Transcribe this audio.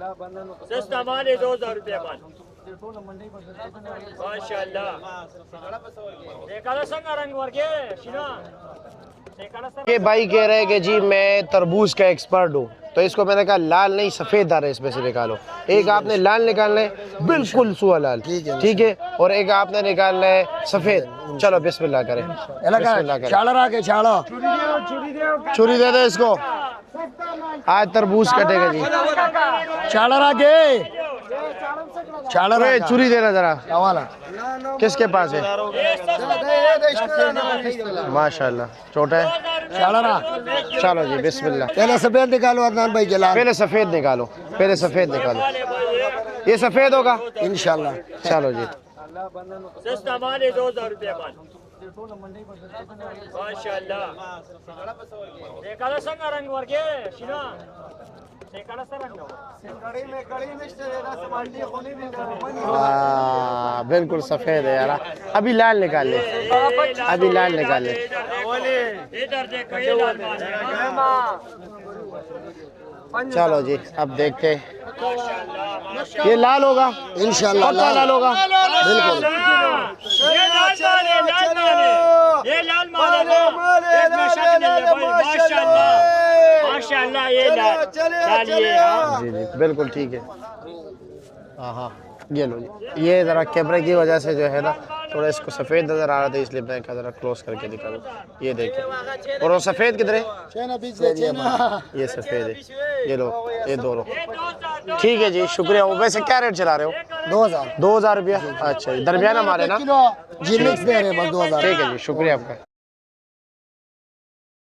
सस्ता माल है, 2000 रुपये माल माशाल्लाह। रंग वर्गे ये भाई कह रहे हैं कि जी मैं तरबूज का एक्सपर्ट हूँ, तो इसको मैंने कहा लाल नहीं सफ़ेद दार है, इसमें से निकालो। एक आपने लाल निकालना है, बिल्कुल सुआ लाल, ठीक है, और एक आपने निकालना है सफ़ेद। चलो बिस्मिल्लाह करें, बिस्मिल्लाह करें। छुरी दे दे इसको, आज तरबूज कटेगा जी। छुरी देना जरा, किसके पास है? माशाल्लाह छोटा है। चलो जी बिस्मिल्लाह। पहले सफेद निकालो अदनान भाई, जला पहले सफ़ेद निकालो, पहले सफ़ेद निकालो, ये सफ़ेद होगा इंशाल्लाह। चलो जी सस्ता माल है, 2000 रुपये माल माशाल्लाह। रंग वर्गे बिल्कुल सफ़ेद है यार। अभी लाल निकाल ले, अभी लाल निकाल ले। चलो जी अब देखते हैं, ये लाल होगा इंशाल्लाह। लाल होगा बिल्कुल। ये लाल माल है माशाल्लाह माशाल्लाह। ये लाल जी जी बिल्कुल ठीक है। हाँ हाँ ये लो जी। ये ज़रा कैमरे की वजह से जो है ना थोड़ा इसको सफ़ेद नज़र आ रहा था, इसलिए मैं कहा ज़रा क्लोज करके दिखाऊँ। ये देखिए, और वो सफ़ेद किधर है? ये सफ़ेद है, ये लो, ये दोनों। ठीक है जी शुक्रिया। वो वैसे क्या रेट चला रहे हो? 2000 2000 रुपया। अच्छा जी, दरमियाना माल है ना? जी मिक्स दे रहे हैं बस 2000। ठीक है जी शुक्रिया आपका।